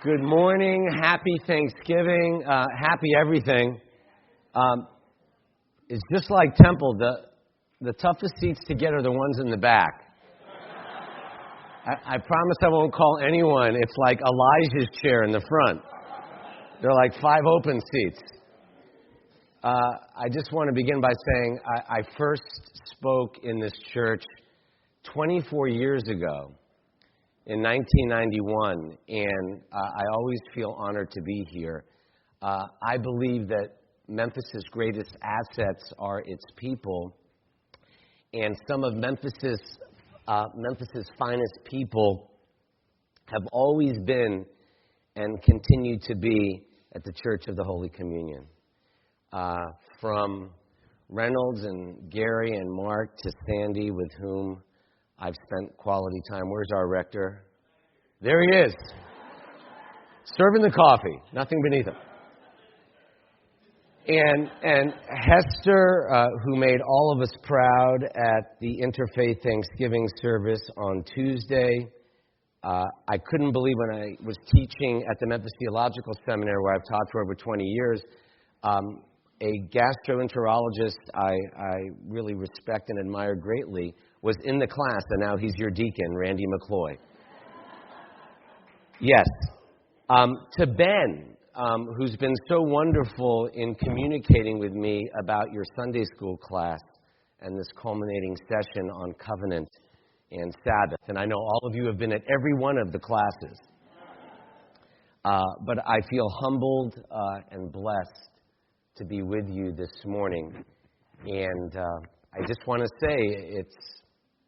Good morning, happy Thanksgiving, happy everything. It's just like Temple, the toughest seats to get are the ones in the back. I promise I won't call anyone. It's like Elijah's chair in the front. There are like 5 open seats. I just want to begin by saying I first spoke in this church 24 years ago. In 1991, and I always feel honored to be here. I believe that Memphis's greatest assets are its people, and some of Memphis's finest people have always been and continue to be at the Church of the Holy Communion. From Reynolds and Gary and Mark to Sandy, with whom I've spent quality time. Where's our rector? There he is. Serving the coffee. Nothing beneath him. And Hester, who made all of us proud at the Interfaith Thanksgiving service on Tuesday. I couldn't believe when I was teaching at the Memphis Theological Seminary, where I've taught for over 20 years, a gastroenterologist I really respect and admire greatly was in the class, and now he's your deacon, Randy McCloy. Yes. To Ben, who's been so wonderful in communicating with me about your Sunday school class and this culminating session on covenant and Sabbath. And I know all of you have been at every one of the classes. But I feel humbled and blessed to be with you this morning. And I just want to say it's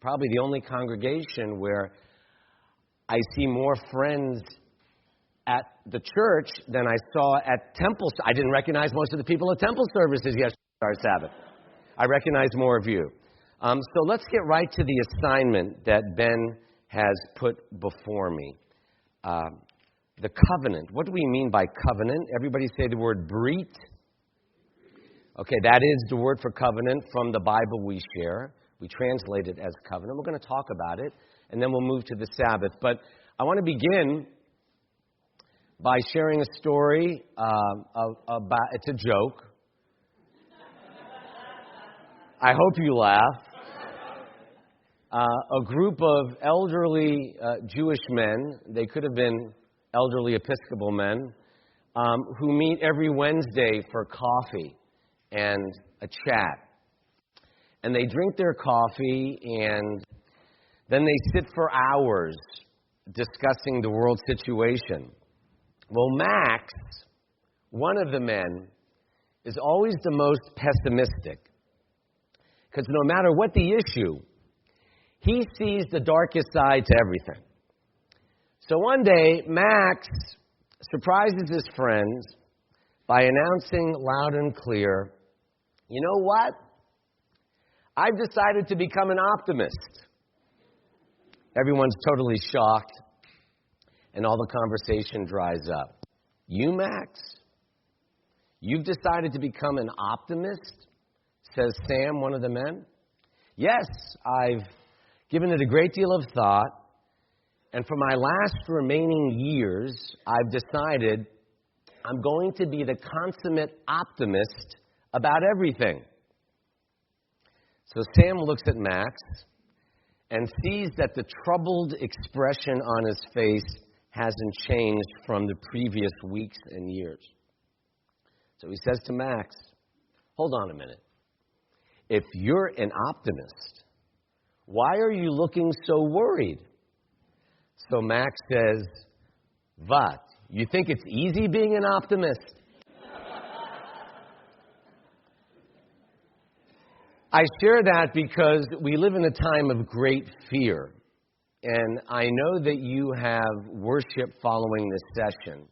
probably the only congregation where I see more friends at the church than I saw at Temple. I didn't recognize most of the people at Temple services yesterday, our Sabbath. I recognize more of you. So let's get right to the assignment that Ben has put before me. The covenant. What do we mean by covenant? Everybody say the word brit. Okay, that is the word for covenant from the Bible we share. We translate it as covenant. We're going to talk about it, and then we'll move to the Sabbath. But I want to begin by sharing a story about, it's a joke. I hope you laugh. A group of elderly Jewish men, they could have been elderly Episcopal men, who meet every Wednesday for coffee and a chat. And they drink their coffee, and then they sit for hours discussing the world situation. Well, Max, one of the men, is always the most pessimistic. Because no matter what the issue, he sees the darkest side to everything. So one day, Max surprises his friends by announcing loud and clear, "You know what? I've decided to become an optimist." Everyone's totally shocked, and all the conversation dries up. "You, Max? You've decided to become an optimist?" says Sam, one of the men. "Yes, I've given it a great deal of thought, and for my last remaining years, I've decided I'm going to be the consummate optimist about everything." So Sam looks at Max and sees that the troubled expression on his face hasn't changed from the previous weeks and years. So he says to Max, "Hold on a minute. If you're an optimist, why are you looking so worried?" So Max says, "What? You think it's easy being an optimist?" I share that because we live in a time of great fear. And I know that you have worship following this session.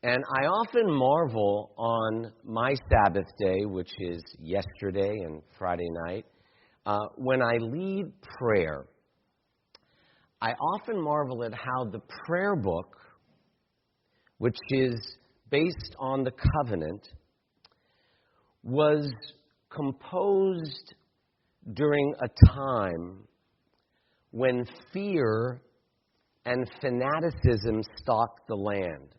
And I often marvel on my Sabbath day, which is yesterday and Friday night, when I lead prayer. I often marvel at how the prayer book, which is based on the covenant, was composed during a time when fear and fanaticism stalked the land.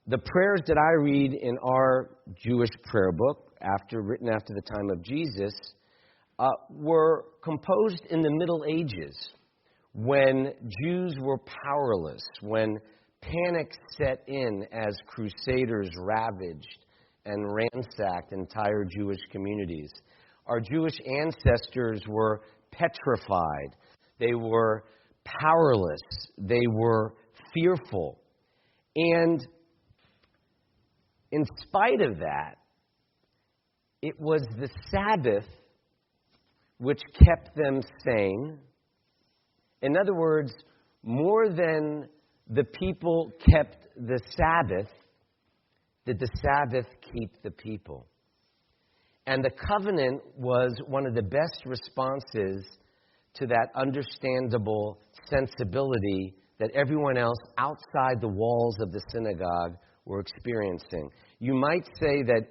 The prayers that I read in our Jewish prayer book, written after the time of Jesus, were composed in the Middle Ages, when Jews were powerless, when panic set in as crusaders ravaged and ransacked entire Jewish communities. Our Jewish ancestors were petrified. They were powerless. They were fearful. And in spite of that, it was the Sabbath which kept them sane. In other words, more than the people kept the Sabbath, did the Sabbath keep the people. And the covenant was one of the best responses to that understandable sensibility that everyone else outside the walls of the synagogue were experiencing. You might say that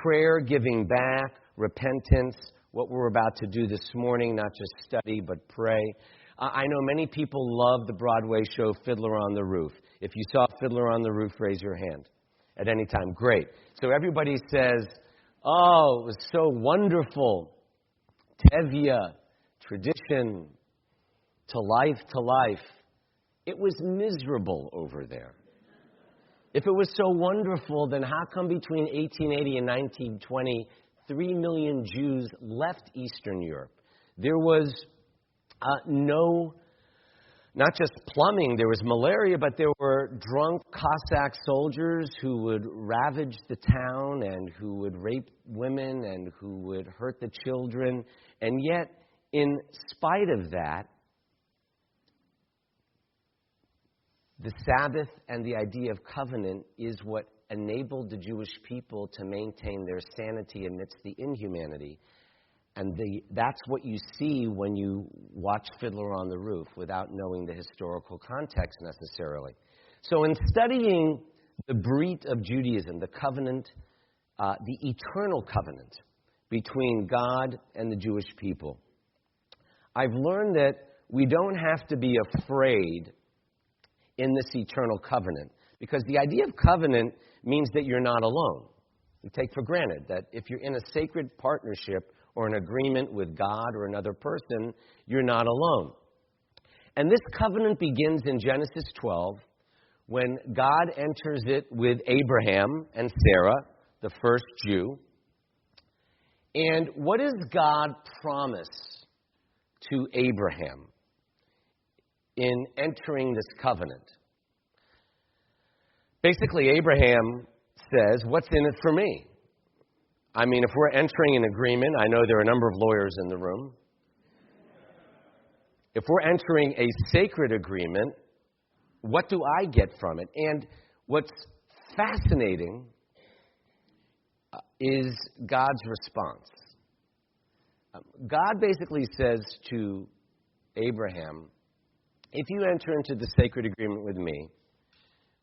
prayer, giving back, repentance, what we're about to do this morning, not just study, but pray. I know many people love the Broadway show Fiddler on the Roof. If you saw Fiddler on the Roof, raise your hand at any time. Great. So everybody says, oh, it was so wonderful. Tevya, tradition, to life. It was miserable over there. If it was so wonderful, then how come between 1880 and 1920, 3 million Jews left Eastern Europe? There was not just plumbing, there was malaria, but there were drunk Cossack soldiers who would ravage the town and who would rape women and who would hurt the children. And yet, in spite of that, the Sabbath and the idea of covenant is what enabled the Jewish people to maintain their sanity amidst the inhumanity. And that's what you see when you watch Fiddler on the Roof without knowing the historical context necessarily. So in studying the Brit of Judaism, the covenant, the eternal covenant between God and the Jewish people, I've learned that we don't have to be afraid in this eternal covenant, because the idea of covenant means that you're not alone. We take for granted that if you're in a sacred partnership or an agreement with God or another person, you're not alone. And this covenant begins in Genesis 12 when God enters it with Abraham and Sarah, the first Jew. And what does God promise to Abraham in entering this covenant? Basically, Abraham says, what's in it for me? I mean, if we're entering an agreement, I know there are a number of lawyers in the room. If we're entering a sacred agreement, what do I get from it? And what's fascinating is God's response. God basically says to Abraham, if you enter into the sacred agreement with me,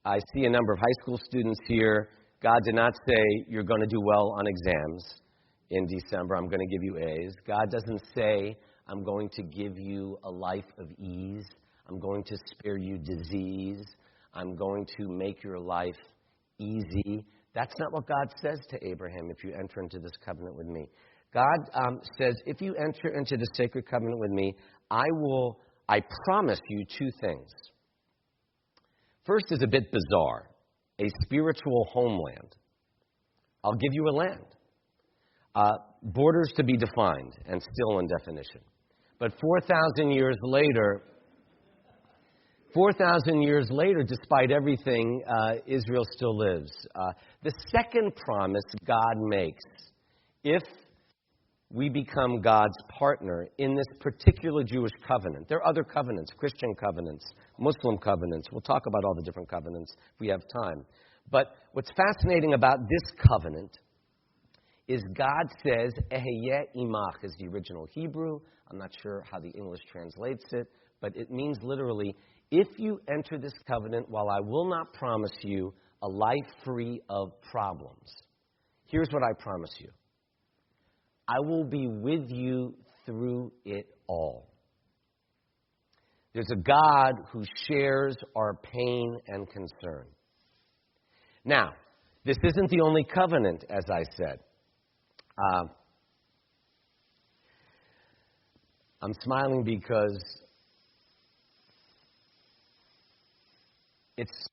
I see a number of high school students here. God did not say you're going to do well on exams in December. I'm going to give you A's. God doesn't say I'm going to give you a life of ease. I'm going to spare you disease. I'm going to make your life easy. That's not what God says to Abraham if you enter into this covenant with me. God says, if you enter into the sacred covenant with me, I promise you two things. First is a bit bizarre, a spiritual homeland. I'll give you a land. Borders to be defined and still in definition. But 4,000 years later, despite everything, Israel still lives. The second promise God makes, if we become God's partner in this particular Jewish covenant. There are other covenants, Christian covenants, Muslim covenants. We'll talk about all the different covenants if we have time. But what's fascinating about this covenant is God says, Eheyeh imach is the original Hebrew. I'm not sure how the English translates it, but it means literally, if you enter this covenant, while I will not promise you a life free of problems, here's what I promise you. I will be with you through it all. There's a God who shares our pain and concern. Now, this isn't the only covenant, as I said. I'm smiling because it's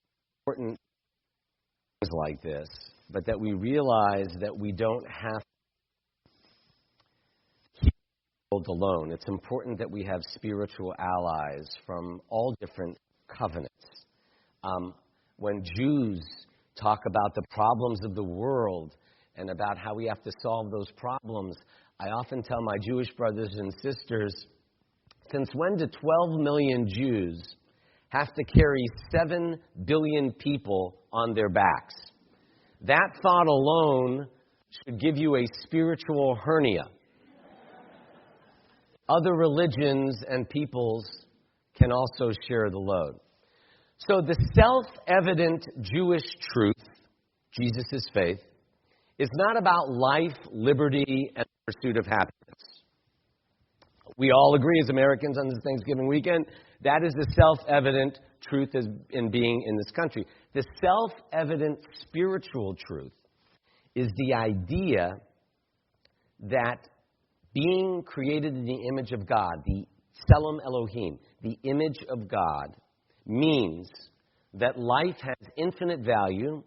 important things like this, but that we realize that we don't have to keep the world alone. It's important that we have spiritual allies from all different covenants. When Jews talk about the problems of the world and about how we have to solve those problems, I often tell my Jewish brothers and sisters, since when do 12 million Jews have to carry 7 billion people on their backs? That thought alone should give you a spiritual hernia. Other religions and peoples can also share the load. So the self-evident Jewish truth, Jesus' faith, is not about life, liberty, and the pursuit of happiness. We all agree as Americans on this Thanksgiving weekend, that is the self-evident truth in being in this country. The self-evident spiritual truth is the idea that being created in the image of God, the Tselem Elohim, the image of God, means that life has infinite value,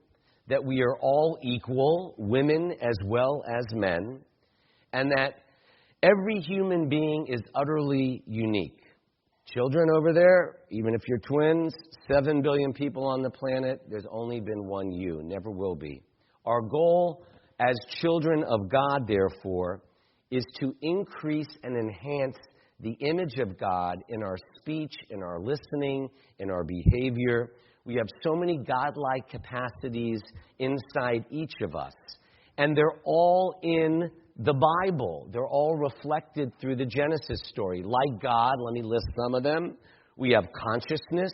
that we are all equal, women as well as men, and that every human being is utterly unique. Children over there, even if you're twins, 7 billion people on the planet, there's only been one you, never will be. Our goal as children of God, therefore, is to increase and enhance the image of God in our speech, in our listening, in our behavior. We have so many godlike capacities inside each of us, and they're all in the Bible. They're all reflected through the Genesis story. Like God, let me list some of them. We have consciousness,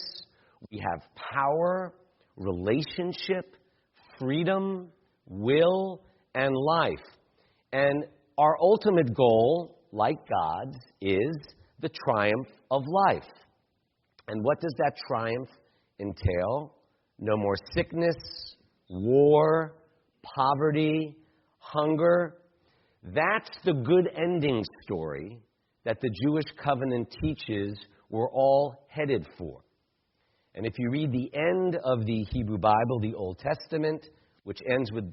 we have power, relationship, freedom, will, and life. And our ultimate goal, like God's, is the triumph of life. And what does that triumph entail? No more sickness, war, poverty, hunger. That's the good ending story that the Jewish covenant teaches we're all headed for. And if you read the end of the Hebrew Bible, the Old Testament, which ends with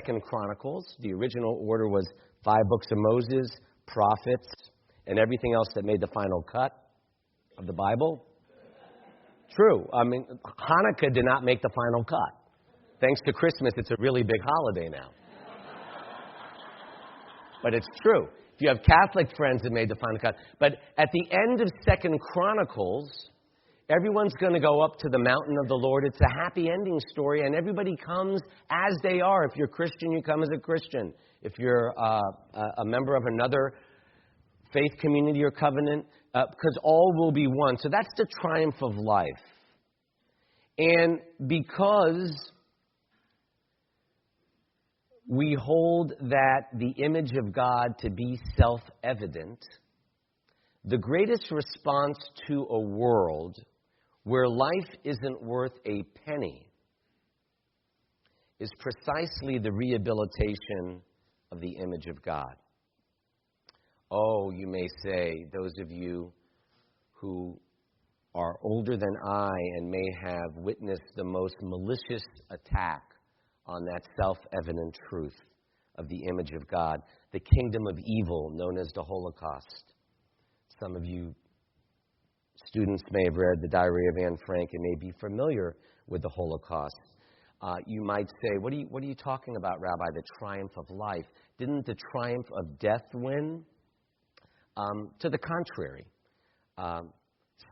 2 Chronicles, the original order was 5 books of Moses, prophets, and everything else that made the final cut of the Bible. True. I mean, Hanukkah did not make the final cut. Thanks to Christmas, it's a really big holiday now. But it's true. If you have Catholic friends that made the final cut. But at the end of 2 Chronicles, everyone's going to go up to the mountain of the Lord. It's a happy ending story, and everybody comes as they are. If you're Christian, you come as a Christian. If you're a member of another faith community or covenant, because all will be one. So that's the triumph of life. And because we hold that the image of God to be self-evident, the greatest response to a world where life isn't worth a penny is precisely the rehabilitation of the image of God. Oh, you may say, those of you who are older than I and may have witnessed the most malicious attack on that self-evident truth of the image of God, the kingdom of evil known as the Holocaust. Some of you students may have read the Diary of Anne Frank and may be familiar with the Holocaust. You might say, what are you talking about, Rabbi, the triumph of life? Didn't the triumph of death win? To the contrary.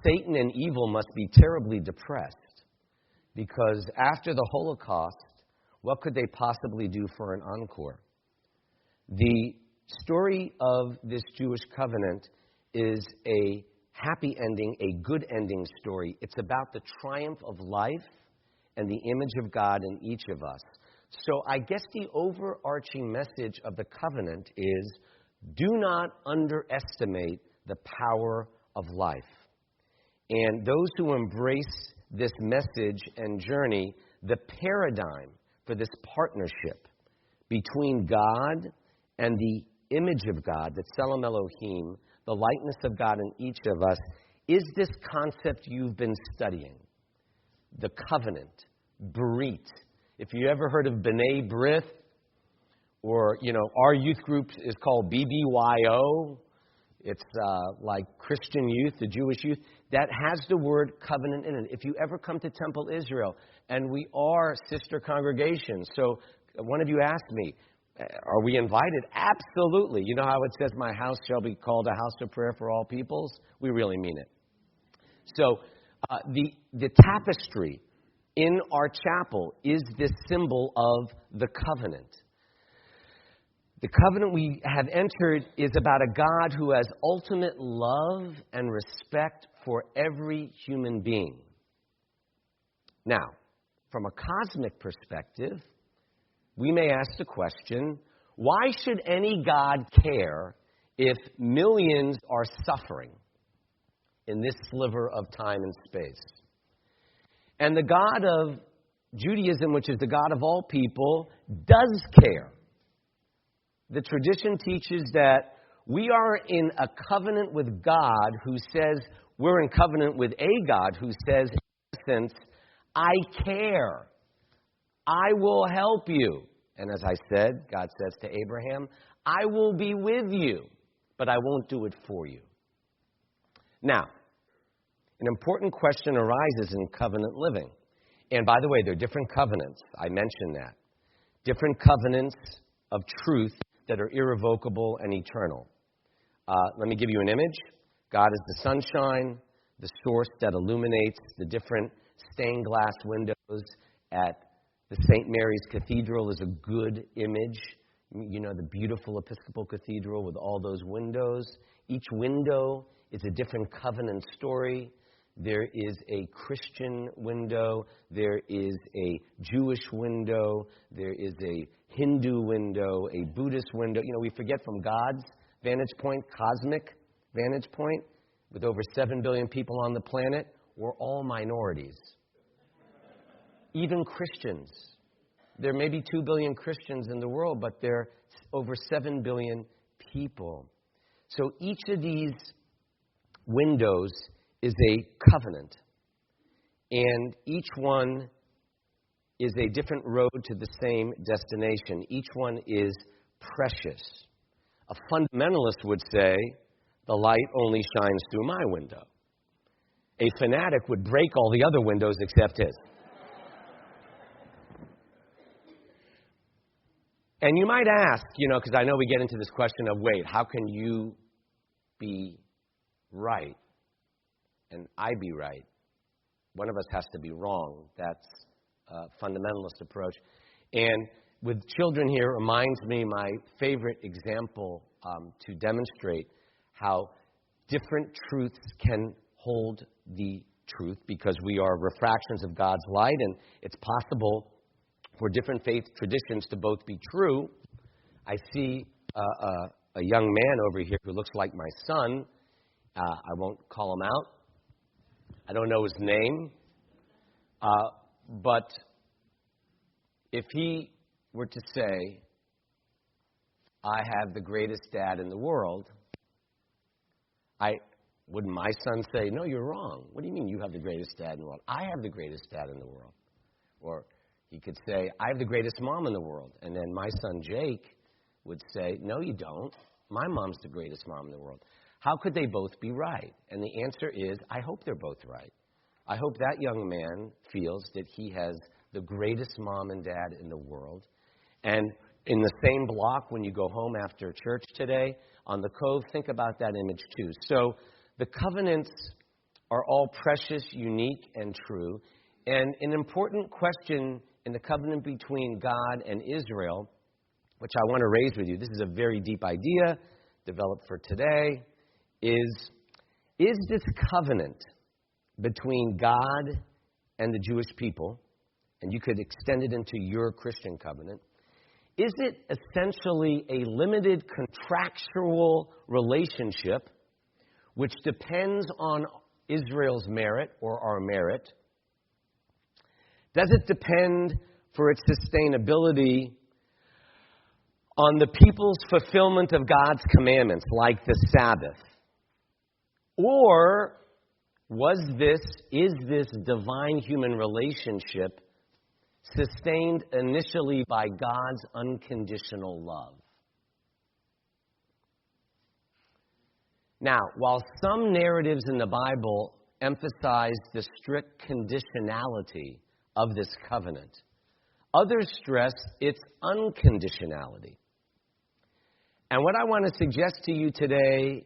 Satan and evil must be terribly depressed, because after the Holocaust, what could they possibly do for an encore? The story of this Jewish covenant is a happy ending, a good ending story. It's about the triumph of life and the image of God in each of us. So I guess the overarching message of the covenant is, do not underestimate the power of life. And those who embrace this message and journey, the paradigm for this partnership between God and the image of God, the Tselem Elohim, the likeness of God in each of us, is this concept you've been studying. The covenant, Brit. If you ever heard of B'nai B'rith, or, our youth group is called BBYO. It's like Christian youth, the Jewish youth. That has the word covenant in it. If you ever come to Temple Israel, and we are sister congregations, so one of you asked me, are we invited? Absolutely. You know how it says, my house shall be called a house of prayer for all peoples? We really mean it. So the tapestry in our chapel is this symbol of the covenant. The covenant we have entered is about a God who has ultimate love and respect for every human being. Now, from a cosmic perspective, we may ask the question, why should any God care if millions are suffering in this sliver of time and space? And the God of Judaism, which is the God of all people, does care. The tradition teaches that we are in a covenant with God who says, we're in covenant with a God who says, in essence, I care. I will help you. And as I said, God says to Abraham, I will be with you, but I won't do it for you. Now, an important question arises in covenant living. And by the way, there are different covenants. I mentioned that. Different covenants of truth that are irrevocable and eternal. Let me give you an image. God is the sunshine, the source that illuminates the different stained glass windows at the St. Mary's Cathedral is a good image. You know, the beautiful Episcopal Cathedral with all those windows. Each window is a different covenant story. There is a Christian window. There is a Jewish window. There is a Hindu window, a Buddhist window. You know, we forget from God's vantage point, cosmic vantage point, with over 7 billion people on the planet, we're all minorities. Even Christians. There may be 2 billion Christians in the world, but there are over 7 billion people. So each of these windows is a covenant. And each one is a different road to the same destination. Each one is precious. A fundamentalist would say, the light only shines through my window. A fanatic would break all the other windows except his. And you might ask, because I know we get into this question of, wait, how can you be right and I be right? One of us has to be wrong. That's a fundamentalist approach. And with children here, it reminds me my favorite example to demonstrate how different truths can hold the truth, because we are refractions of God's light, and it's possible for different faith traditions to both be true. I see a young man over here who looks like my son. I won't call him out. I don't know his name. But if he were to say, I have the greatest dad in the world, wouldn't my son say, no, you're wrong. What do you mean you have the greatest dad in the world? I have the greatest dad in the world. Or he could say, I have the greatest mom in the world. And then my son Jake would say, no, you don't. My mom's the greatest mom in the world. How could they both be right? And the answer is, I hope they're both right. I hope that young man feels that he has the greatest mom and dad in the world. And in the same block, when you go home after church today, on the Cove, think about that image too. So the covenants are all precious, unique, and true. And an important question in the covenant between God and Israel, which I want to raise with you, this is a very deep idea developed for today, is this covenant between God and the Jewish people, and you could extend it into your Christian covenant, is it essentially a limited contractual relationship which depends on Israel's merit or our merit? Does it depend for its sustainability on the people's fulfillment of God's commandments, like the Sabbath? Or is this divine human relationship sustained initially by God's unconditional love? Now, while some narratives in the Bible emphasize the strict conditionality of this covenant, others stress its unconditionality. And what I want to suggest to you today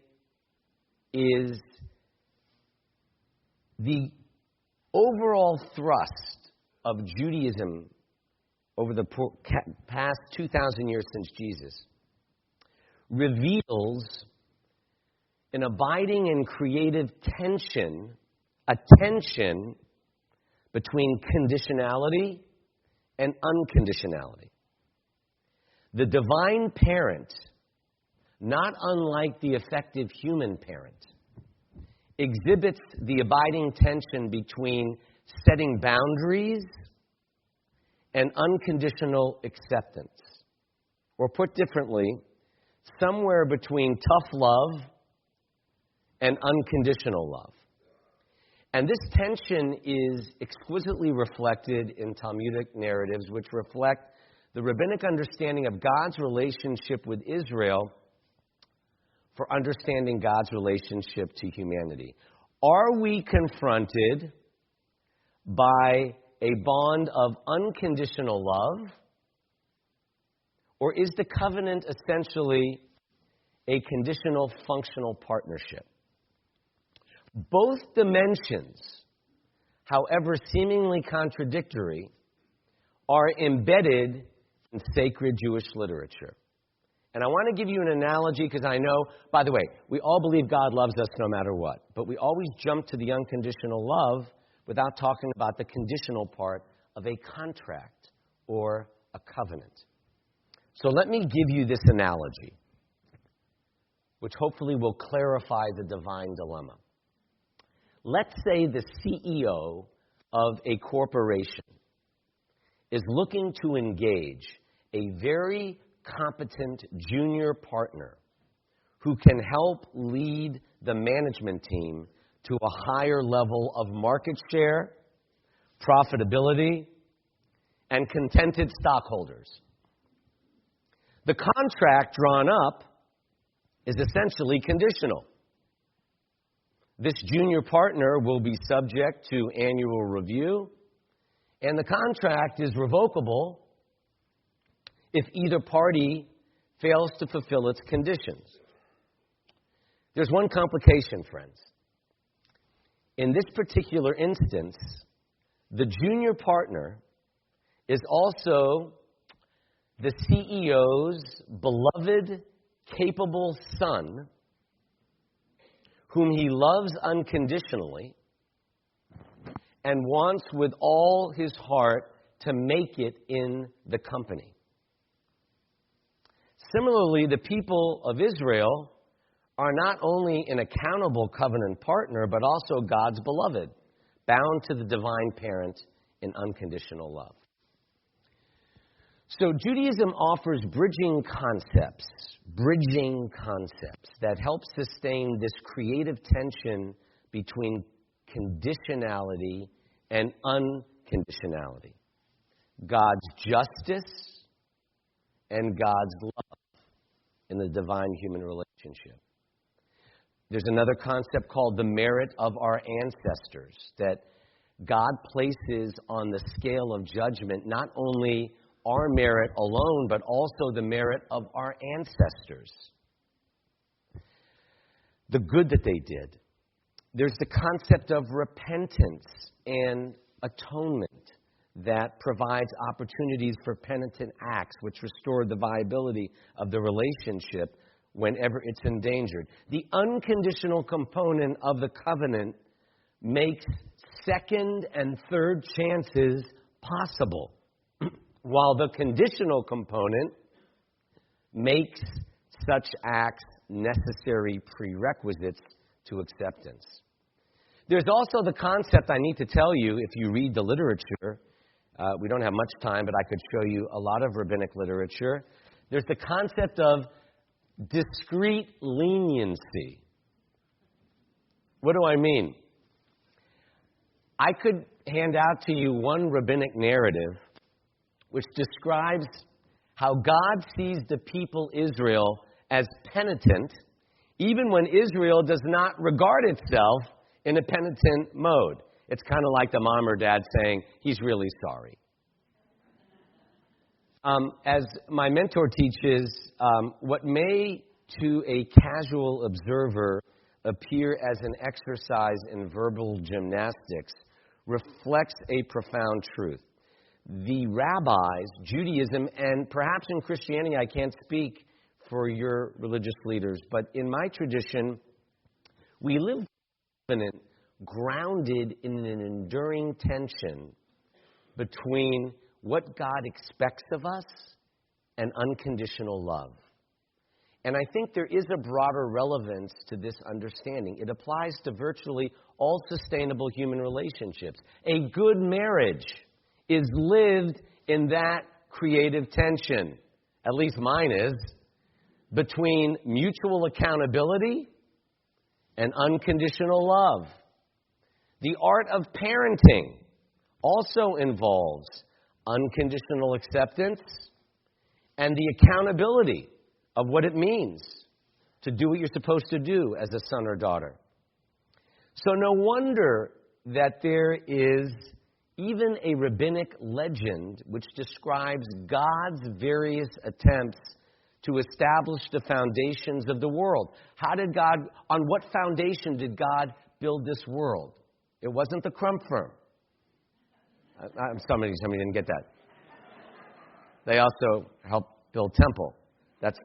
is the overall thrust of Judaism over the past 2,000 years since Jesus reveals an abiding and creative tension, a tension between conditionality and unconditionality. The divine parent, not unlike the effective human parent, exhibits the abiding tension between setting boundaries and unconditional acceptance. Or put differently, somewhere between tough love and unconditional love. And this tension is exquisitely reflected in Talmudic narratives, which reflect the rabbinic understanding of God's relationship with Israel for understanding God's relationship to humanity. Are we confronted by a bond of unconditional love, or is the covenant essentially a conditional functional partnership? Both dimensions, however seemingly contradictory, are embedded in sacred Jewish literature. And I want to give you an analogy because I know, by the way, we all believe God loves us no matter what. But we always jump to the unconditional love without talking about the conditional part of a contract or a covenant. So let me give you this analogy, which hopefully will clarify the divine dilemma. Let's say the CEO of a corporation is looking to engage a very competent junior partner who can help lead the management team to a higher level of market share, profitability, and contented stockholders. The contract drawn up is essentially conditional. This junior partner will be subject to annual review, and the contract is revocable if either party fails to fulfill its conditions. There's one complication, friends. In this particular instance, the junior partner is also the CEO's beloved, capable son, whom he loves unconditionally and wants with all his heart to make it in the company. Similarly, the people of Israel are not only an accountable covenant partner, but also God's beloved, bound to the divine parent in unconditional love. So Judaism offers bridging concepts that help sustain this creative tension between conditionality and unconditionality. God's justice and God's love in the divine human relationship. There's another concept called the merit of our ancestors that God places on the scale of judgment, not only our merit alone, but also the merit of our ancestors. The good that they did. There's the concept of repentance and atonement that provides opportunities for penitent acts, which restore the viability of the relationship whenever it's endangered. The unconditional component of the covenant makes second and third chances possible, while the conditional component makes such acts necessary prerequisites to acceptance. There's also the concept, I need to tell you, if you read the literature, we don't have much time, but I could show you a lot of rabbinic literature. There's the concept of discrete leniency. What do I mean? I could hand out to you one rabbinic narrative which describes how God sees the people Israel as penitent, even when Israel does not regard itself in a penitent mode. It's kind of like the mom or dad saying, he's really sorry. As my mentor teaches, what may to a casual observer appear as an exercise in verbal gymnastics reflects a profound truth. The rabbis, Judaism, and perhaps in Christianity, I can't speak for your religious leaders, but in my tradition, we live grounded in an enduring tension between what God expects of us and unconditional love. And I think there is a broader relevance to this understanding. It applies to virtually all sustainable human relationships. A good marriage is lived in that creative tension, at least mine is, between mutual accountability and unconditional love. The art of parenting also involves unconditional acceptance and the accountability of what it means to do what you're supposed to do as a son or daughter. So no wonder that there is even a rabbinic legend which describes God's various attempts to establish the foundations of the world. On what foundation did God build this world? It wasn't the crumb firm. Somebody didn't get that. They also helped build temple. That's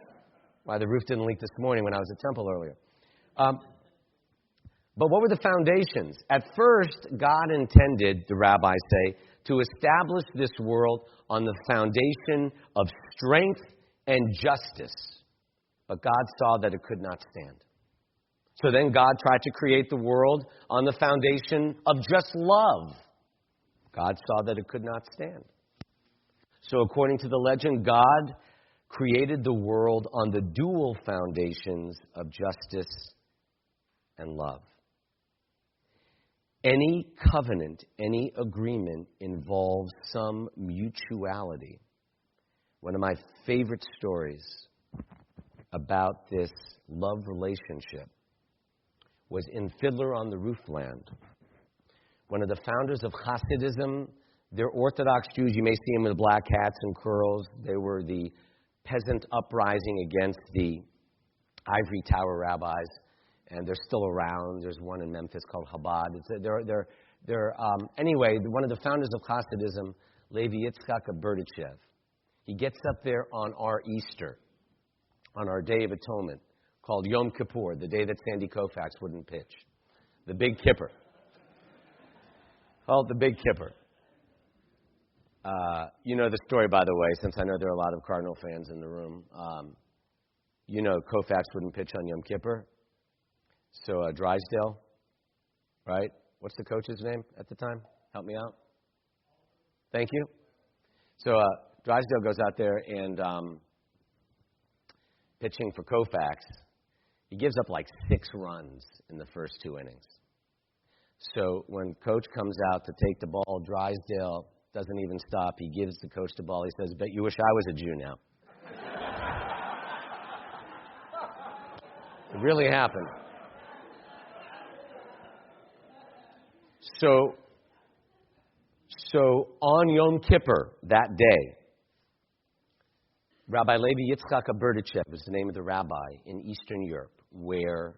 why the roof didn't leak this morning when I was at temple earlier. But what were the foundations? At first, God intended, the rabbis say, to establish this world on the foundation of strength and justice. But God saw that it could not stand. So then God tried to create the world on the foundation of just love. God saw that it could not stand. So according to the legend, God created the world on the dual foundations of justice and love. Any covenant, any agreement involves some mutuality. One of my favorite stories about this love relationship was in Fiddler on the Roofland. One of the founders of Hasidism, they're Orthodox Jews. You may see them with black hats and curls. They were the peasant uprising against the ivory tower rabbis, and they're still around. There's one in Memphis called Chabad. Anyway, one of the founders of Hasidism, Levi Yitzchak Berdichev, he gets up there on our Easter, on our Day of Atonement, called Yom Kippur, the day that Sandy Koufax wouldn't pitch. The Big Kipper. Called the Big Kipper. You know the story, by the way, since I know there are a lot of Cardinal fans in the room. You know Koufax wouldn't pitch on Yom Kippur. So Drysdale, right? What's the coach's name at the time? Help me out. Thank you. So Drysdale goes out there and pitching for Koufax. He gives up like 6 runs in the first 2 innings. So when coach comes out to take the ball, Drysdale doesn't even stop. He gives the coach the ball. He says, "Bet you wish I was a Jew now." It really happened. So on Yom Kippur that day, Rabbi Levi Yitzchak Berdichev is the name of the rabbi in Eastern Europe, where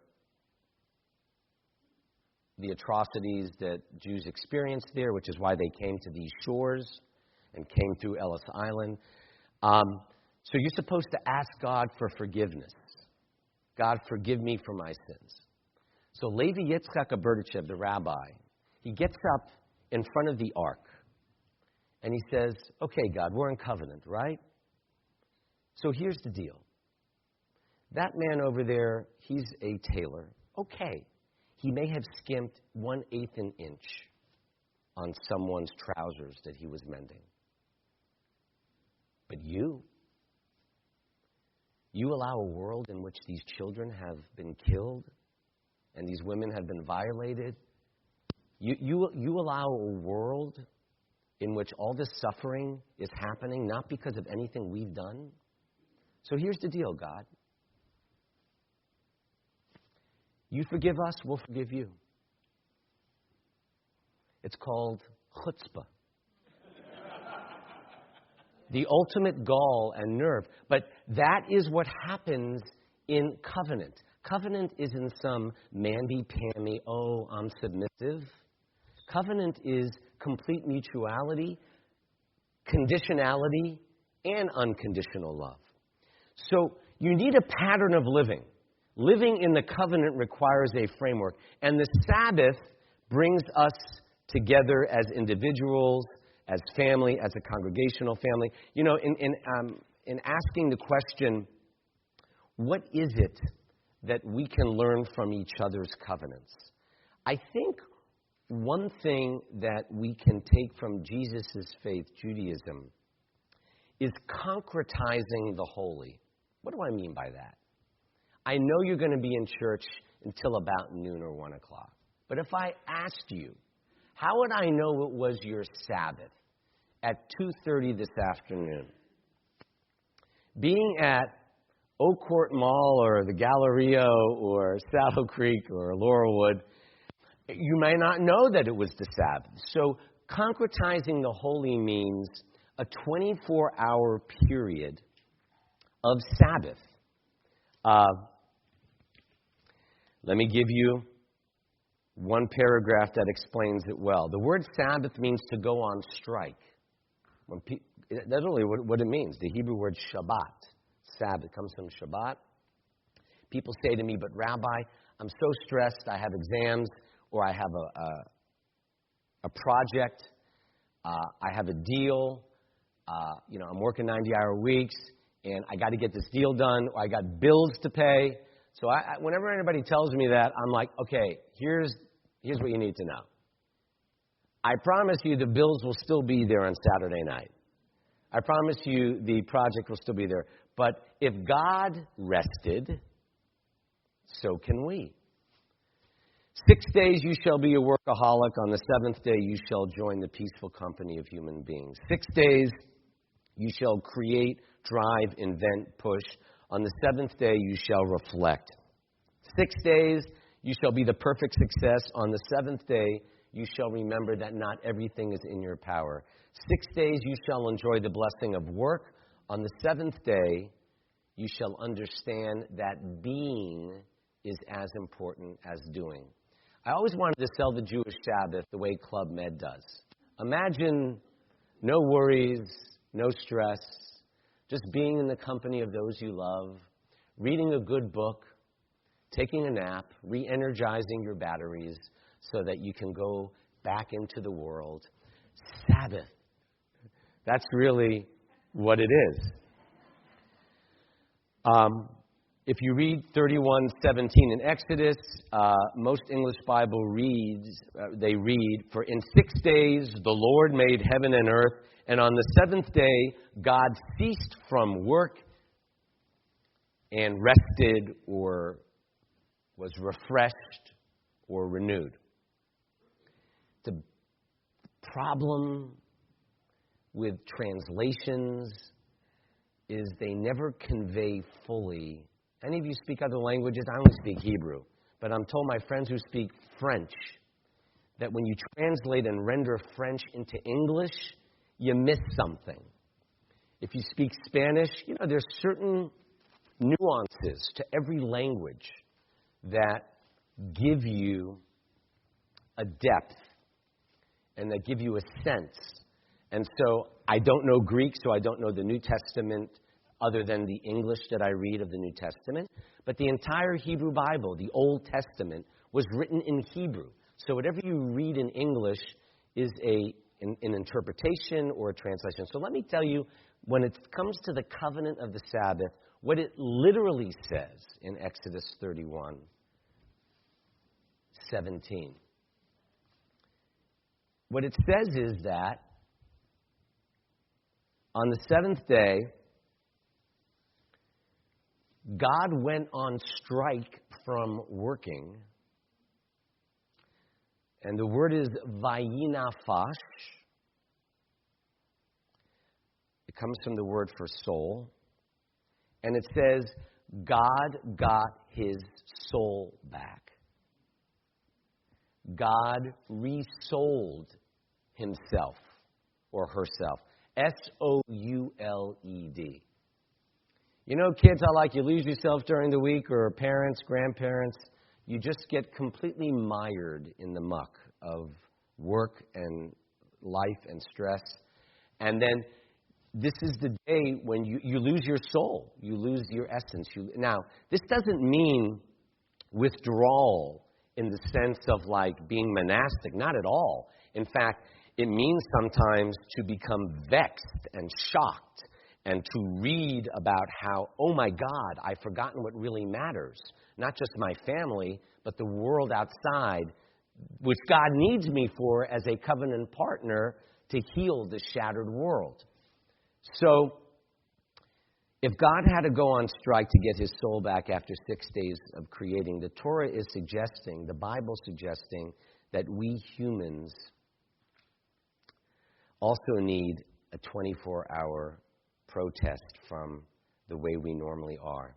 the atrocities that Jews experienced there, which is why they came to these shores and came through Ellis Island. So you're supposed to ask God for forgiveness. God, forgive me for my sins. So Levi Yitzchak Berdichev, the rabbi, he gets up in front of the ark and he says, "Okay, God, we're in covenant, right? So here's the deal. That man over there, he's a tailor. Okay. he may have skimped 1/8 an inch on someone's trousers that he was mending. But you allow a world in which these children have been killed and these women have been violated. You allow a world in which all this suffering is happening not because of anything we've done. So here's the deal, God. You forgive us, we'll forgive you. It's called chutzpah. The ultimate gall and nerve. But that is what happens in covenant. Covenant isn't some mamby-pamby, oh, I'm submissive. Covenant is complete mutuality, conditionality, and unconditional love. So you need a pattern of living. Living in the covenant requires a framework. And the Sabbath brings us together as individuals, as family, as a congregational family. You know, in asking the question, what is it that we can learn from each other's covenants? I think one thing that we can take from Jesus' faith, Judaism, is concretizing the holy. What do I mean by that? I know you're going to be in church until about noon or 1 o'clock. But if I asked you, how would I know it was your Sabbath at 2:30 this afternoon? Being at Oak Court Mall or the Galleria or Saddle Creek or Laurelwood, you may not know that it was the Sabbath. So concretizing the holy means a 24-hour period of Sabbath. Let me give you one paragraph that explains it well. The word Sabbath means to go on strike. That's really what it means. The Hebrew word Shabbat. Sabbath comes from Shabbat. People say to me, but Rabbi, I'm so stressed. I have exams or I have a project. I have a deal. I'm working 90-hour weeks and I got to get this deal done. Or I got bills to pay. So whenever anybody tells me that, I'm like, okay, here's what you need to know. I promise you the bills will still be there on Saturday night. I promise you the project will still be there. But if God rested, so can we. 6 days you shall be a workaholic. On the seventh day you shall join the peaceful company of human beings. 6 days you shall create, drive, invent, push. On the seventh day you shall reflect. 6 days you shall be the perfect success. On the seventh day you shall remember that not everything is in your power. 6 days you shall enjoy the blessing of work. On the seventh day you shall understand that being is as important as doing. I always wanted to sell the Jewish Sabbath the way Club Med does. Imagine no worries, no stress, just being in the company of those you love, reading a good book, taking a nap, re-energizing your batteries so that you can go back into the world. Sabbath. That's really what it is. If you read 31:17 in Exodus, most English Bible read, for in 6 days the Lord made heaven and earth, and on the seventh day God ceased from work and rested or was refreshed or renewed. The problem with translations is they never convey fully. Any of you speak other languages? I only speak Hebrew. But I'm told my friends who speak French that when you translate and render French into English, you miss something. If you speak Spanish, there's certain nuances to every language that give you a depth and that give you a sense. And so I don't know Greek, so I don't know the New Testament other than the English that I read of the New Testament. But the entire Hebrew Bible, the Old Testament, was written in Hebrew. So whatever you read in English is an interpretation or a translation. So let me tell you, when it comes to the covenant of the Sabbath, what it literally says in Exodus 31. 17. What it says is that on the seventh day, God went on strike from working. And the word is vayinafash. It comes from the word for soul. And it says, God got his soul back. God resouled himself or herself. S-O-U-L-E-D. You know, kids, how like you lose yourself during the week, or parents, grandparents, you just get completely mired in the muck of work and life and stress. And then this is the day when you lose your soul. You lose your essence. Now, this doesn't mean withdrawal in the sense of like being monastic. Not at all. In fact, it means sometimes to become vexed and shocked and to read about how, oh my God, I've forgotten what really matters. Not just my family, but the world outside, which God needs me for as a covenant partner to heal the shattered world. So, if God had to go on strike to get his soul back after 6 days of creating, the Torah is suggesting, the Bible suggesting, that we humans also need a 24-hour protest from the way we normally are.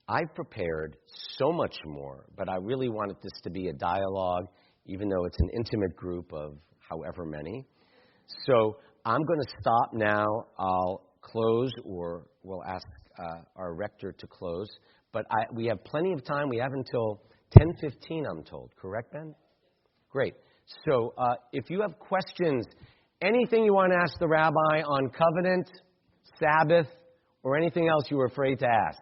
I've prepared so much more, but I really wanted this to be a dialogue, even though it's an intimate group of however many. So I'm going to stop now. I'll close, or we'll ask our rector to close. But we have plenty of time. We have until 10:15, I'm told. Correct, Ben? Great. So if you have questions, anything you want to ask the rabbi on covenant, Sabbath, or anything else you were afraid to ask,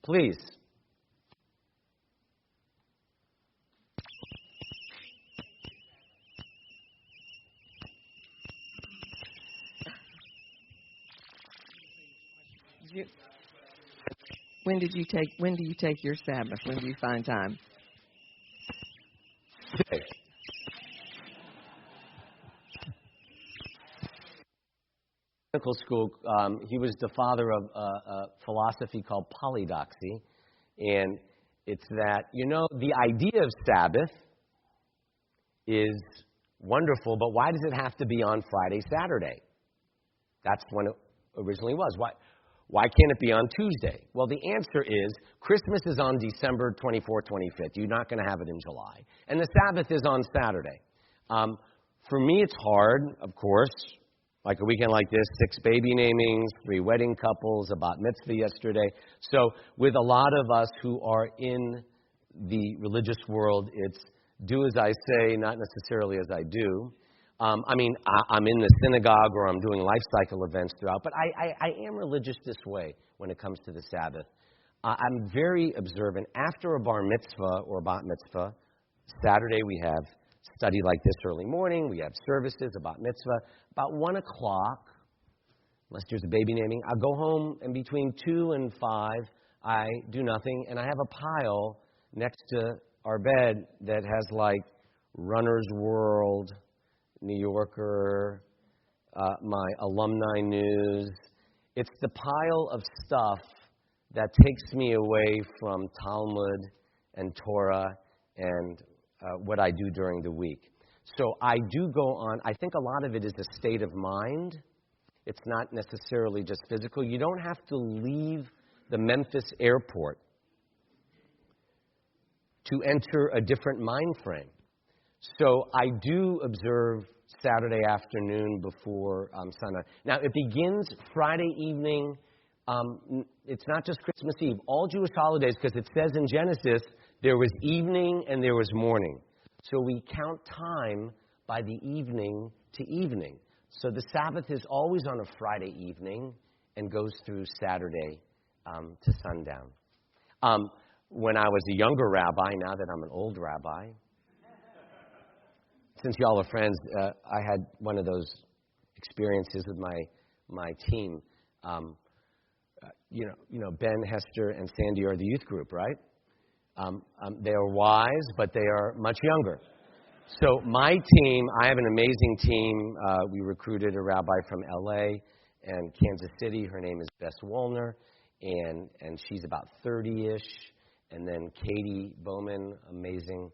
please. When do you take your Sabbath? When do you find time? Today. Medical school, he was the father of a philosophy called polydoxy, and it's that, you know, the idea of Sabbath is wonderful, but why does it have to be on Friday, Saturday? That's when it originally was. Why can't it be on Tuesday? Well, the answer is Christmas is on December 24th, 25th. You're not going to have it in July. And the Sabbath is on Saturday. For me, it's hard, of course. Like a weekend like this, 6 baby namings, 3 wedding couples, a bat mitzvah yesterday. So with a lot of us who are in the religious world, it's do as I say, not necessarily as I do. I'm in the synagogue or I'm doing life cycle events throughout, but I am religious this way when it comes to the Sabbath. I'm very observant. After a bar mitzvah or bat mitzvah, Saturday we have study like this early morning. We have services, a bat mitzvah. About 1 o'clock, unless there's a baby naming, I'll go home, and between 2 and 5, I do nothing, and I have a pile next to our bed that has like Runner's World, New Yorker, my alumni news. It's the pile of stuff that takes me away from Talmud and Torah and what I do during the week. So I do go on. I think a lot of it is a state of mind. It's not necessarily just physical. You don't have to leave the Memphis airport to enter a different mind frame. So I do observe Saturday afternoon before sunrise. Now, it begins Friday evening. It's not just Christmas Eve. All Jewish holidays, because it says in Genesis, there was evening and there was morning. So we count time by the evening to evening. So the Sabbath is always on a Friday evening and goes through Saturday to sundown. When I was a younger rabbi, now that I'm an old rabbi, since y'all are friends, I had one of those experiences with my team. You know, Ben, Hester, and Sandy are the youth group, right? They are wise, but they are much younger. So my team, I have an amazing team. We recruited a rabbi from L.A. and Kansas City. Her name is Bess Wollner, and she's about 30-ish. And then Katie Bowman, amazing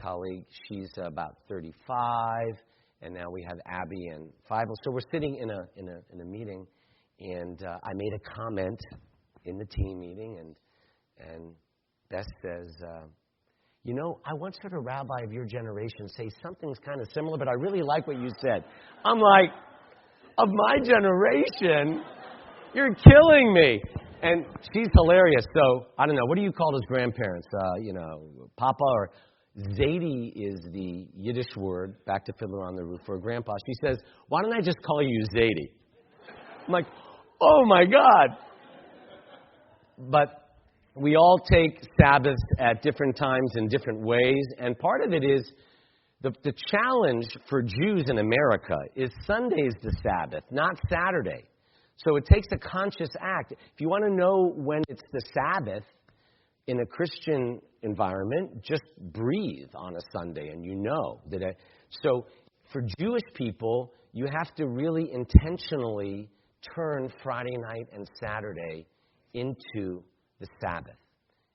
colleague, she's about 35. And now we have Abby and Fievel. So we're sitting in a meeting, and I made a comment in the team meeting, and Bess says, I once heard a rabbi of your generation say something's kind of similar, but I really like what you said. I'm like, of my generation? You're killing me. And she's hilarious. So, I don't know, what do you call those grandparents? Papa or Zadie is the Yiddish word, back to Fiddler on the Roof, for a grandpa. She says, why don't I just call you Zadie? I'm like, oh my God. But we all take Sabbaths at different times in different ways, and part of it is the challenge for Jews in America is Sunday's the Sabbath, not Saturday. So it takes a conscious act. If you want to know when it's the Sabbath in a Christian environment, just breathe on a Sunday, and you know that. So for Jewish people, you have to really intentionally turn Friday night and Saturday into the Sabbath.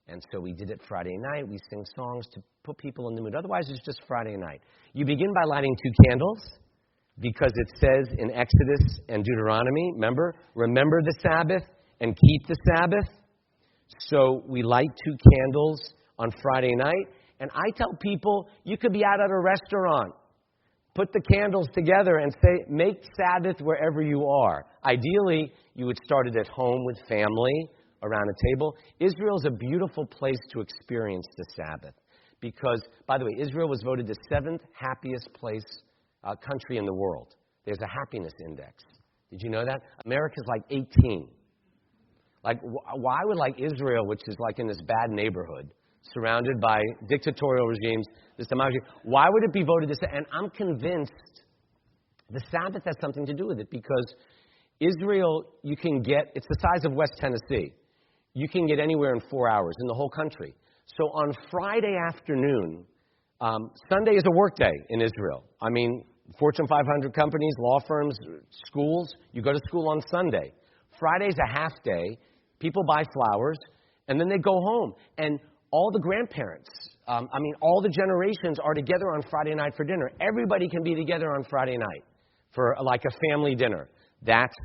And so we did it Friday night. We sing songs to put people in the mood. Otherwise, it's just Friday night. You begin by lighting 2 candles because it says in Exodus and Deuteronomy, remember the Sabbath and keep the Sabbath. So we light 2 candles on Friday night. And I tell people, you could be out at a restaurant. Put the candles together and say, make Sabbath wherever you are. Ideally, you would start it at home with family, around a table. Israel's a beautiful place to experience the Sabbath because, by the way, Israel was voted the 7th happiest country in the world. There's a happiness index. Did you know that? America's like 18. Like, why would Israel, which is in this bad neighborhood, surrounded by dictatorial regimes, this democracy, why would it be voted this? And I'm convinced the Sabbath has something to do with it because Israel, you can get, it's the size of West Tennessee. You can get anywhere in 4 hours in the whole country. So on Friday afternoon, Sunday is a work day in Israel. I mean, Fortune 500 companies, law firms, schools, you go to school on Sunday. Friday's a half day. People buy flowers, and then they go home. And all the grandparents, all the generations are together on Friday night for dinner. Everybody can be together on Friday night for a family dinner. That's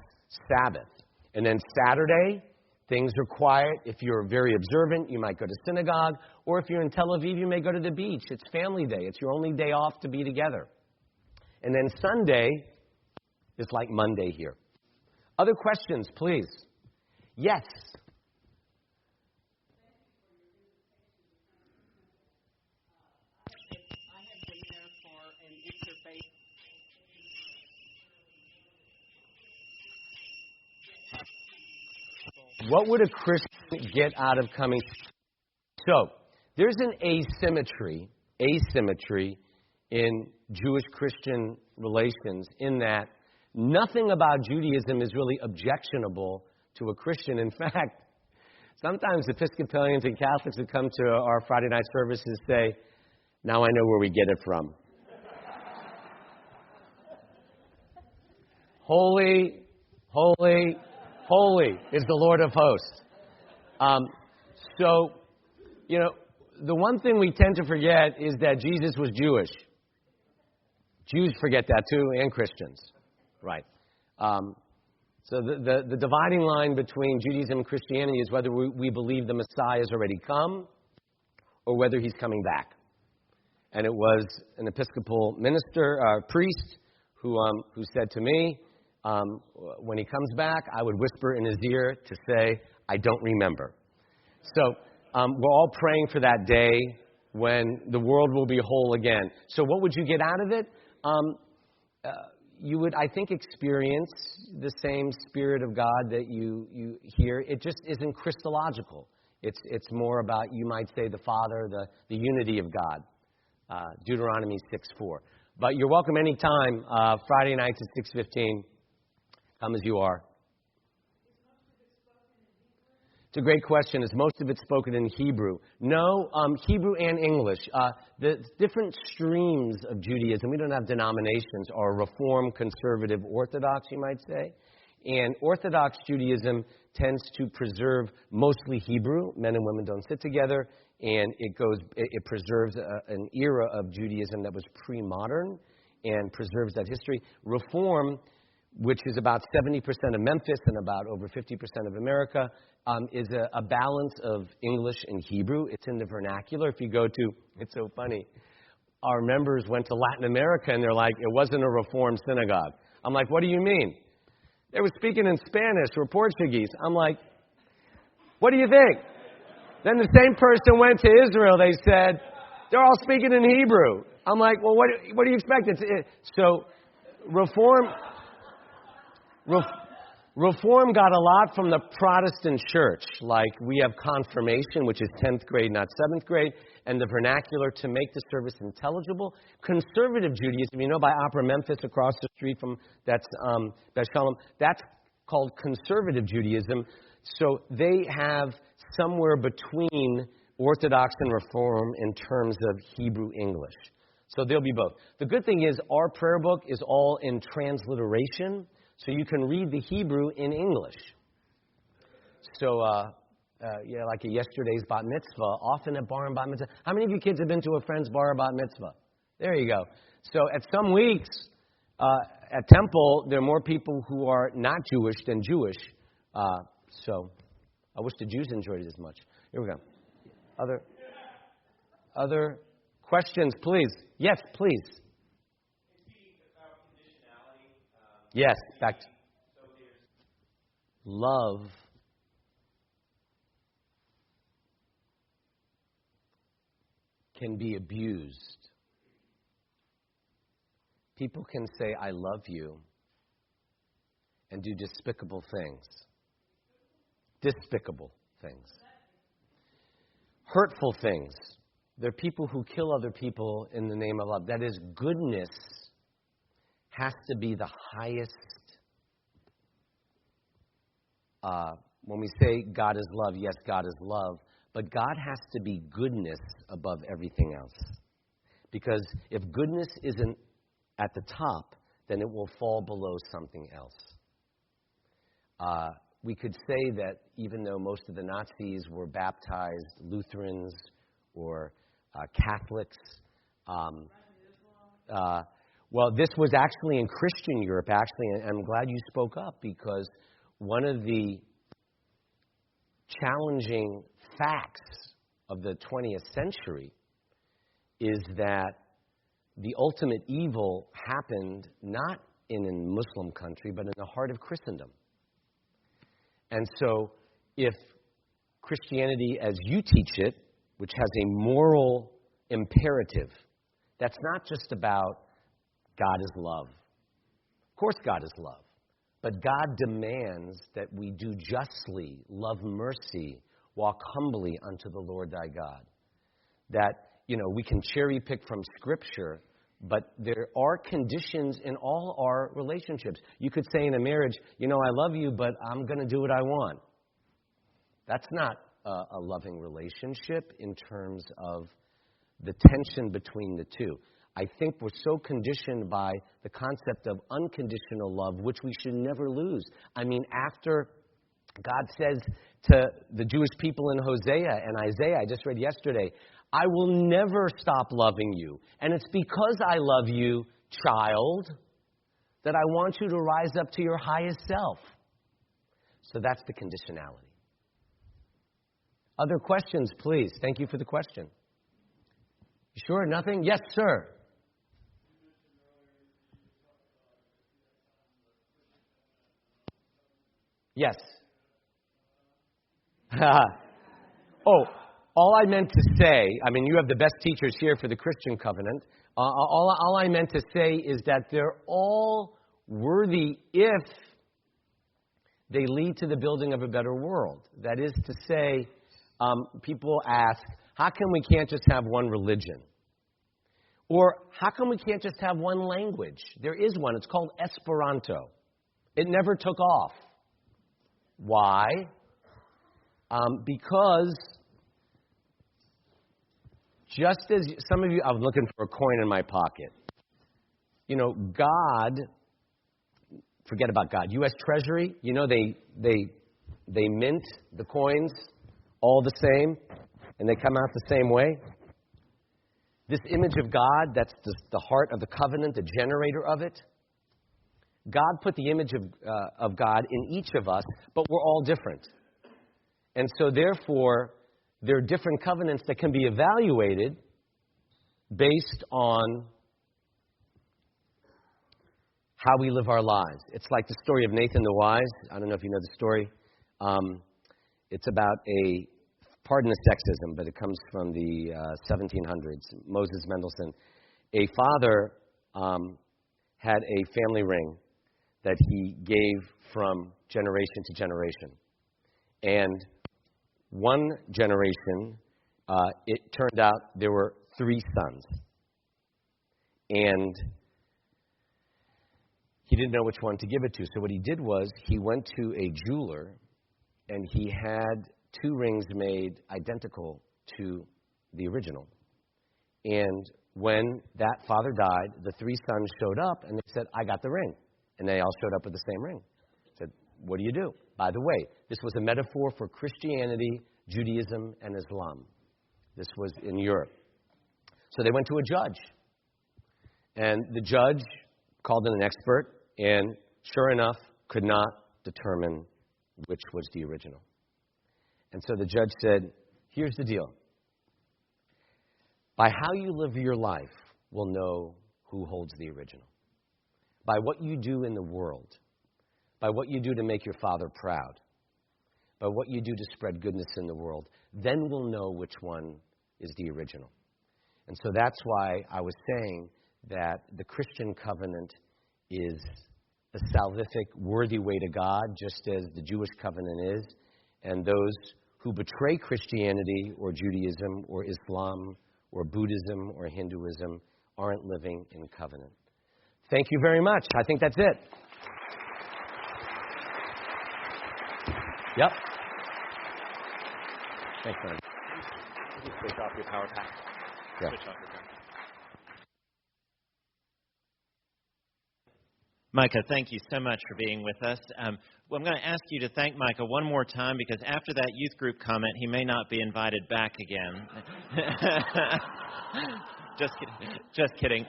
Sabbath. And then Saturday, things are quiet. If you're very observant, you might go to synagogue. Or if you're in Tel Aviv, you may go to the beach. It's family day. It's your only day off to be together. And then Sunday is like Monday here. Other questions, please? Yes. What would a Christian get out of coming? So, there's an asymmetry in Jewish-Christian relations in that nothing about Judaism is really objectionable to a Christian. In fact, sometimes Episcopalians and Catholics who come to our Friday night services say, now I know where we get it from. Holy, holy, holy is the Lord of hosts. So, the one thing we tend to forget is that Jesus was Jewish. Jews forget that too, and Christians. Right. So the dividing line between Judaism and Christianity is whether we believe the Messiah has already come or whether he's coming back. And it was an Episcopal priest who said to me, when he comes back, I would whisper in his ear to say, I don't remember. So we're all praying for that day when the world will be whole again. So what would you get out of it? You would, I think, experience the same Spirit of God that you hear. It just isn't Christological. It's more about, you might say, the Father, the unity of God. Deuteronomy 6:4. But you're welcome anytime, Friday nights at 6:15. Come as you are. It's a great question. Is most of it spoken in Hebrew? No, Hebrew and English. The different streams of Judaism, we don't have denominations, are Reform, Conservative, Orthodox, you might say. And Orthodox Judaism tends to preserve mostly Hebrew. Men and women don't sit together. And it preserves an era of Judaism that was pre-modern and preserves that history. Reform, which is about 70% of Memphis and about over 50% of America, is a balance of English and Hebrew. It's in the vernacular. If you go to, it's so funny, our members went to Latin America and they're like, it wasn't a Reformed synagogue. I'm like, what do you mean? They were speaking in Spanish or Portuguese. I'm like, what do you think? Then the same person went to Israel. They said, they're all speaking in Hebrew. I'm like, well, what do you expect? So Reform got a lot from the Protestant church. Like, we have confirmation, which is 10th grade, not 7th grade, and the vernacular to make the service intelligible. Conservative Judaism, you know, by Opera Memphis across the street from, that's Beth Shalom, that's called conservative Judaism. So they have somewhere between Orthodox and Reform in terms of Hebrew English. So they'll be both. The good thing is our prayer book is all in transliteration, so you can read the Hebrew in English. So, like yesterday's bat mitzvah, often at bar and bat mitzvah. How many of you kids have been to a friend's bar or bat mitzvah? There you go. So at some weeks at Temple, there are more people who are not Jewish than Jewish. So I wish the Jews enjoyed it as much. Here we go. Other questions, please. Yes, please. Yes, back to love can be abused. People can say, I love you, and do despicable things. Despicable things. Hurtful things. There are people who kill other people in the name of love. That is, goodness has to be the highest. When we say God is love, yes, God is love, but God has to be goodness above everything else. Because if goodness isn't at the top, then it will fall below something else. We could say that even though most of the Nazis were baptized Lutherans or Catholics, well, this was actually in Christian Europe, actually, and I'm glad you spoke up, because one of the challenging facts of the 20th century is that the ultimate evil happened not in a Muslim country, but in the heart of Christendom. And so if Christianity, as you teach it, which has a moral imperative, that's not just about God is love. Of course God is love. But God demands that we do justly, love mercy, walk humbly unto the Lord thy God. That, we can cherry pick from Scripture, but there are conditions in all our relationships. You could say in a marriage, I love you, but I'm going to do what I want. That's not a loving relationship in terms of the tension between the two. I think we're so conditioned by the concept of unconditional love, which we should never lose. I mean, after God says to the Jewish people in Hosea and Isaiah, I just read yesterday, I will never stop loving you. And it's because I love you, child, that I want you to rise up to your highest self. So that's the conditionality. Other questions, please. Thank you for the question. You sure? Nothing? Yes, sir. Yes. All I meant to say, you have the best teachers here for the Christian covenant. All I meant to say is that they're all worthy if they lead to the building of a better world. That is to say, people ask, how come we can't just have one religion? Or how come we can't just have one language? There is one. It's called Esperanto. It never took off. Why? Because just as some of you, I was looking for a coin in my pocket. You know, God, forget about God. U.S. Treasury, you know, they mint the coins all the same, and they come out the same way. This image of God, that's the heart of the covenant, the generator of it. God put the image of God in each of us, but we're all different. And so therefore, there are different covenants that can be evaluated based on how we live our lives. It's like the story of Nathan the Wise. I don't know if you know the story. It's about pardon the sexism, but it comes from the 1700s, Moses Mendelssohn. A father had a family ring that he gave from generation to generation. And one generation, it turned out there were 3 sons. And he didn't know which one to give it to. So what he did was he went to a jeweler and he had 2 rings made identical to the original. And when that father died, the 3 sons showed up and they said, I got the ring. And they all showed up with the same ring. Said, what do you do? By the way, this was a metaphor for Christianity, Judaism, and Islam. This was in Europe. So they went to a judge. And the judge called in an expert and, sure enough, could not determine which was the original. And so the judge said, here's the deal. By how you live your life, we'll know who holds the original. By what you do in the world, by what you do to make your Father proud, by what you do to spread goodness in the world, then we'll know which one is the original. And so that's why I was saying that the Christian covenant is a salvific, worthy way to God, just as the Jewish covenant is. And those who betray Christianity or Judaism or Islam or Buddhism or Hinduism aren't living in covenant. Thank you very much. I think that's it. Yep. Thanks, man. You switch off your power pack. Yeah. Switch off your power pack. Micah, thank you so much for being with us. Well, I'm going to ask you to thank Micah one more time because after that youth group comment, he may not be invited back again. Just kidding.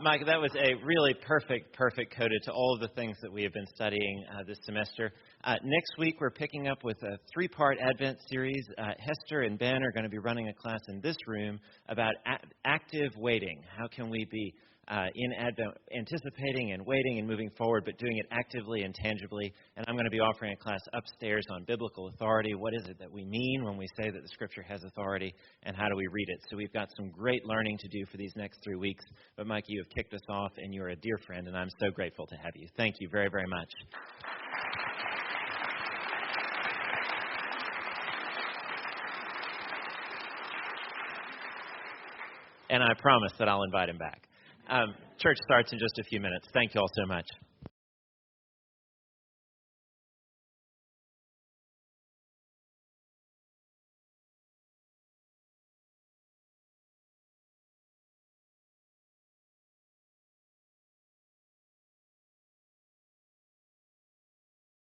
Micah, that was a really perfect coda to all of the things that we have been studying this semester. Next week, we're picking up with a 3-part Advent series. Hester and Ben are going to be running a class in this room about active waiting. How can we be in Advent, anticipating and waiting and moving forward, but doing it actively and tangibly. And I'm going to be offering a class upstairs on biblical authority. What is it that we mean when we say that the Scripture has authority, and how do we read it? So we've got some great learning to do for these next 3 weeks. But, Mike, you have kicked us off, and you're a dear friend, and I'm so grateful to have you. Thank you very, very much. And I promise that I'll invite him back. Church starts in just a few minutes. Thank you all so much.